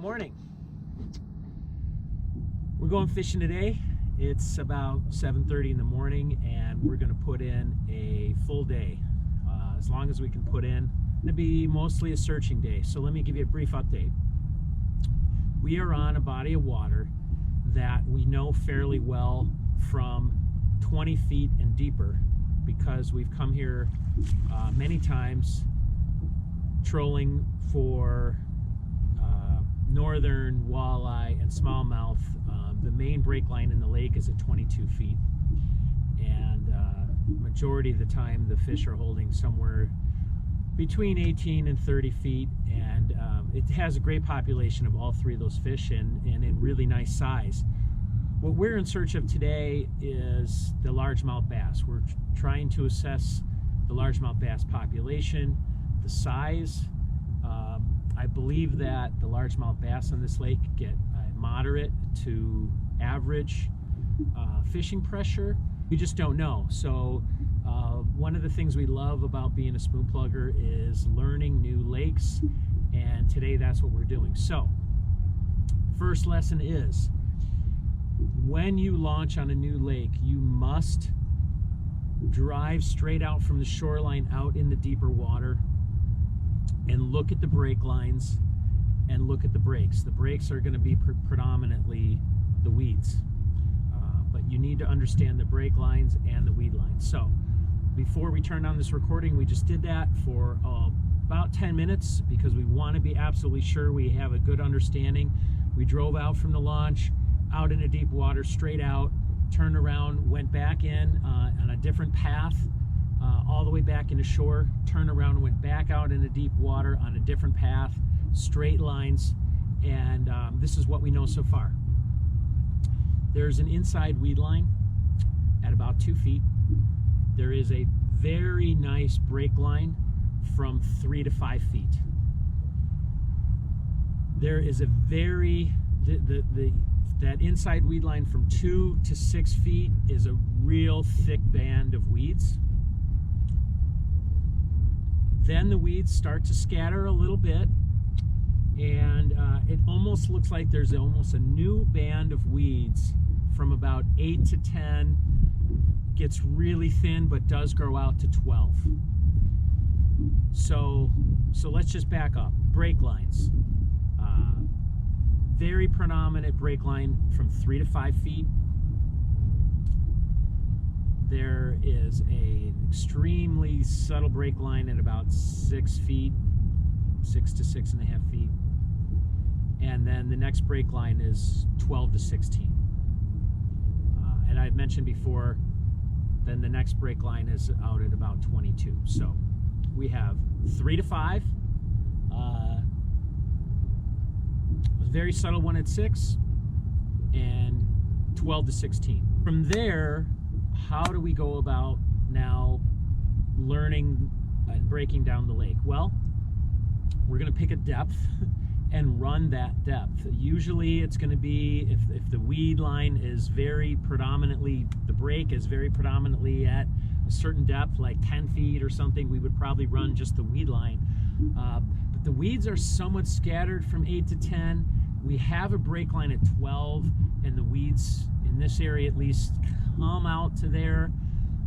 Good morning. We're going fishing today. It's about 7:30 in the morning and we're going to put in a full day. As long as we can put in. It's going to be mostly a searching day. So let me give you a brief update. We are on a body of water that we know fairly well from 20 feet and deeper because we've come here many times trolling for northern walleye and smallmouth. The main break line in the lake is at 22 feet, and majority of the time the fish are holding somewhere between 18 and 30 feet, and it has a great population of all three of those fish and in really nice size. What we're in search of today is the largemouth bass. We're trying to assess the largemouth bass population, the size. I believe that the largemouth bass on this lake get moderate to average fishing pressure. We just don't know. So one of the things we love about being a spoon plugger is learning new lakes, and today that's what we're doing. So first lesson is, when you launch on a new lake, you must drive straight out from the shoreline out in the deeper water and look at the break lines and look at the breaks. The breaks are going to be predominantly the weeds, but you need to understand the break lines and the weed lines. So before we turned on this recording, we just did that for about 10 minutes because we want to be absolutely sure we have a good understanding. We drove out from the launch, out into deep water, straight out, turned around, went back in on a different path, all the way back into shore, turned around, went back out into deep water on a different path, straight lines, and this is what we know so far. There's an inside weed line at about 2 feet. There is a very nice break line from 3 to 5 feet. There is a very, that inside weed line from 2 to 6 feet is a real thick band of weeds. Then the weeds start to scatter a little bit, and it almost looks like there's almost a new band of weeds from about 8 to 10, gets really thin but does grow out to 12. So let's just back up. Break lines. Very predominant break line from 3 to 5 feet. There is an extremely subtle break line at about 6 feet, 6 to 6.5 feet. And then the next break line is 12 to 16. And I've mentioned before, then the next break line is out at about 22. So we have 3 to 5, a very subtle one at 6, and 12 to 16. From there, how do we go about now learning and breaking down the lake? Well, we're going to pick a depth and run that depth. Usually it's going to be, if the weed line is very predominantly, the break is very predominantly at a certain depth, like 10 feet or something, we would probably run just the weed line. But the weeds are somewhat scattered from 8 to 10. We have a break line at 12, and the weeds in this area at least come out to there.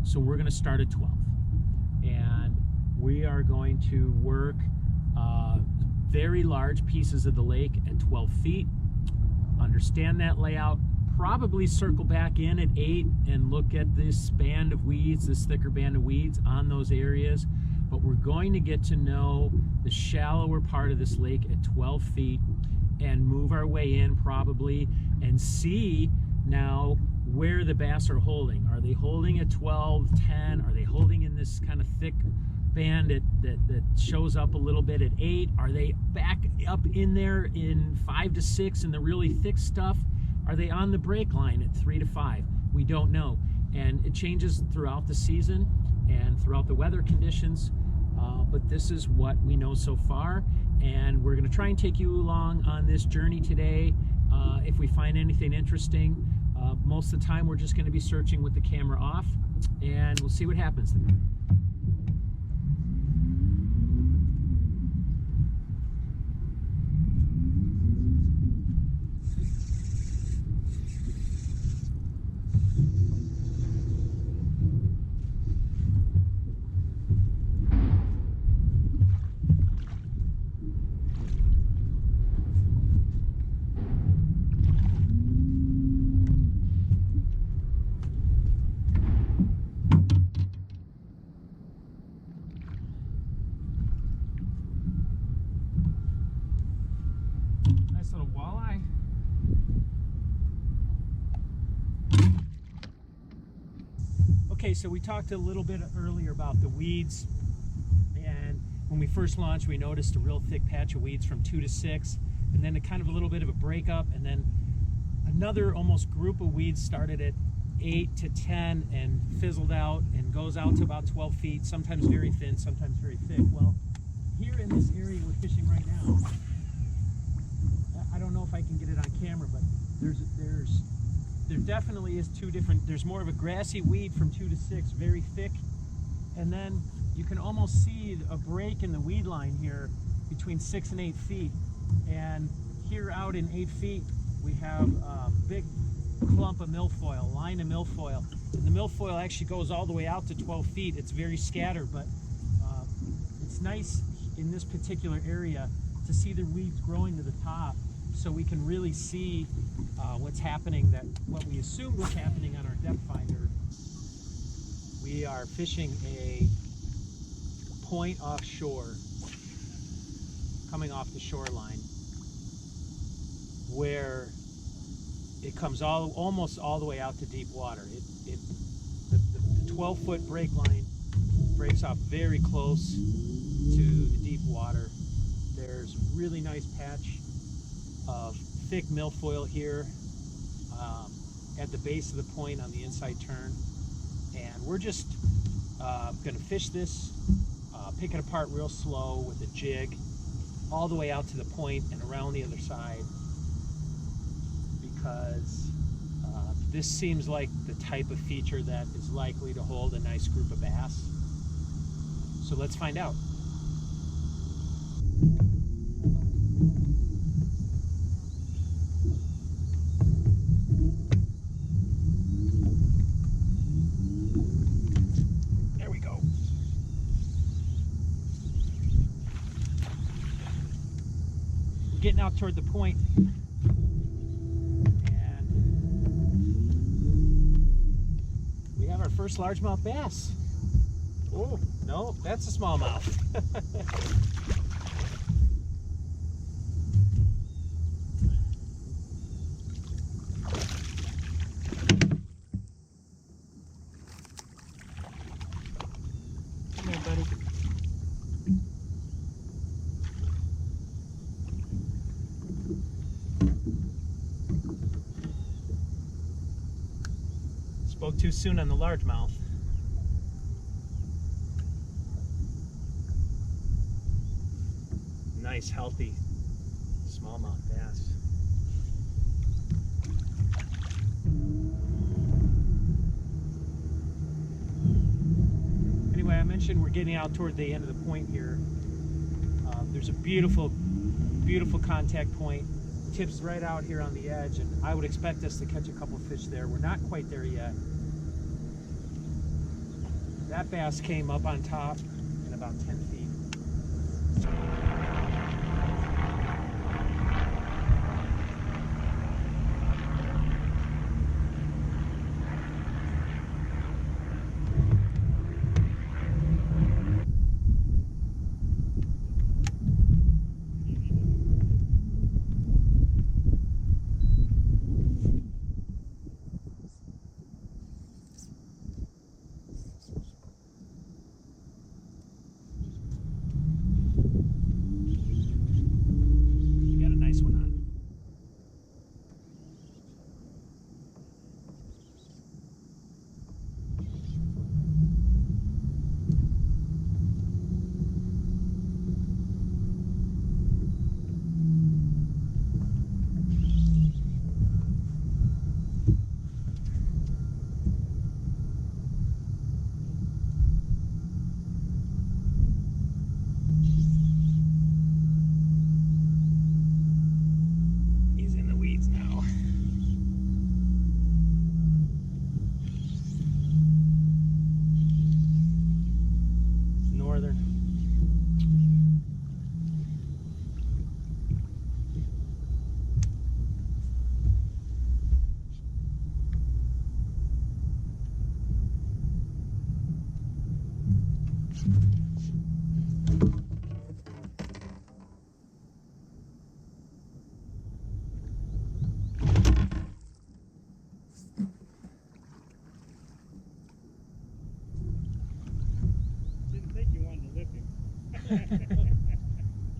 So we're going to start at 12. And we are going to work very large pieces of the lake at 12 feet. Understand that layout. Probably circle back in at 8 and look at this band of weeds, this thicker band of weeds on those areas. But we're going to get to know the shallower part of this lake at 12 feet and move our way in probably and see now where the bass are holding. Are they holding at 12, 10? Are they holding in this kind of thick band that shows up a little bit at 8? Are they back up in there in 5 to 6 and the really thick stuff? Are they on the break line at 3 to 5? We don't know. And it changes throughout the season and throughout the weather conditions. But this is what we know so far. And we're going to try and take you along on this journey today. If we find anything interesting, most of the time we're just going to be searching with the camera off, and we'll see what happens. Nice little walleye. Okay, so we talked a little bit earlier about the weeds, and when we first launched we noticed a real thick patch of weeds from 2 to 6, and then a kind of a little bit of a breakup, and then another almost group of weeds started at 8 to 10 and fizzled out and goes out to about 12 feet, sometimes very thin, sometimes very thick. Well, here in this area we're fishing right now, I don't know if I can get it on camera, but there definitely is two different. There's more of a grassy weed from 2 to 6, very thick, and then you can almost see a break in the weed line here between 6 and 8 feet. And here out in 8 feet we have a big clump of milfoil, line of milfoil, and the milfoil actually goes all the way out to 12 feet. It's very scattered, but it's nice in this particular area to see the weeds growing to the top, so we can really see what's happening, what we assumed was happening on our depth finder. We are fishing a point offshore, coming off the shoreline, where it comes almost all the way out to deep water. The 12-foot break line breaks off very close to the deep water. There's a really nice patch of thick milfoil here at the base of the point on the inside turn, and we're just going to fish this, pick it apart real slow with a jig all the way out to the point and around the other side, because this seems like the type of feature that is likely to hold a nice group of bass. So let's find out. There we go. We're getting out toward the point. Our first largemouth bass. Oh, no, that's a smallmouth. Come here, buddy. Spoke too soon on the largemouth. Nice, healthy smallmouth bass. Anyway, I mentioned we're getting out toward the end of the point here. There's a beautiful, beautiful contact point. Tips right out here on the edge, and I would expect us to catch a couple fish there. We're not quite there yet. That bass came up on top in about 10 feet.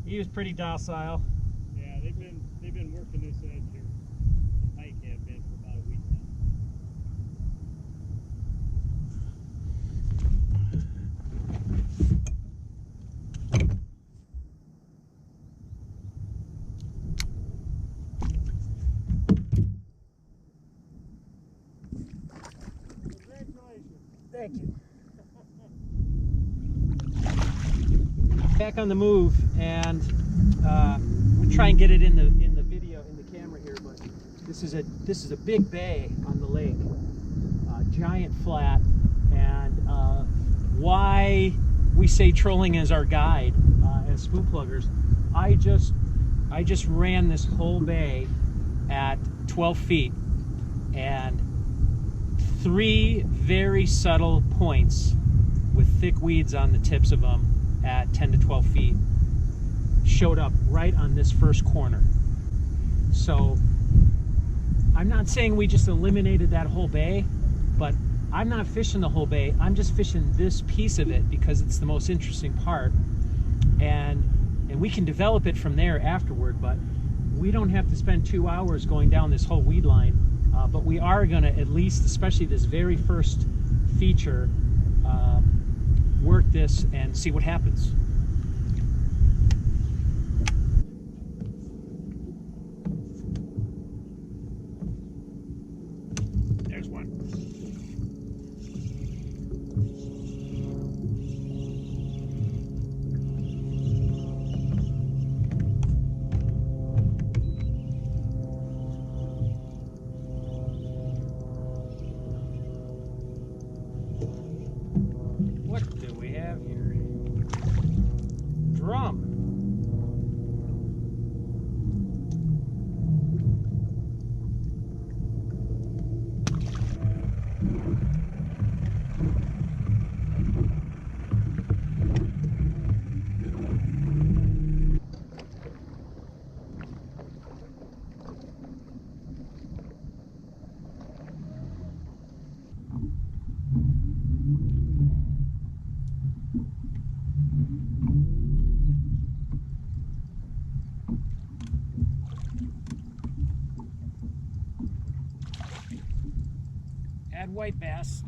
He was pretty docile. Yeah, they've been working this edge here. The pike have been for about a week now. Congratulations. Thank you. Back on the move, and we'll try and get it in the video, in the camera here. But this is a big bay on the lake, giant flat, and why we say trolling is our guide as spoon pluggers. I just ran this whole bay at 12 feet, and 3 very subtle points with thick weeds on the tips of them at 10 to 12 feet showed up right on this first corner. So I'm not saying we just eliminated that whole bay, but I'm not fishing the whole bay. I'm just fishing this piece of it because it's the most interesting part, and we can develop it from there afterward. But we don't have to spend 2 hours going down this whole weed line, but we are going to, at least especially this very first feature, work this and see what happens. There's one. What do we have here? Drum. Add white bass.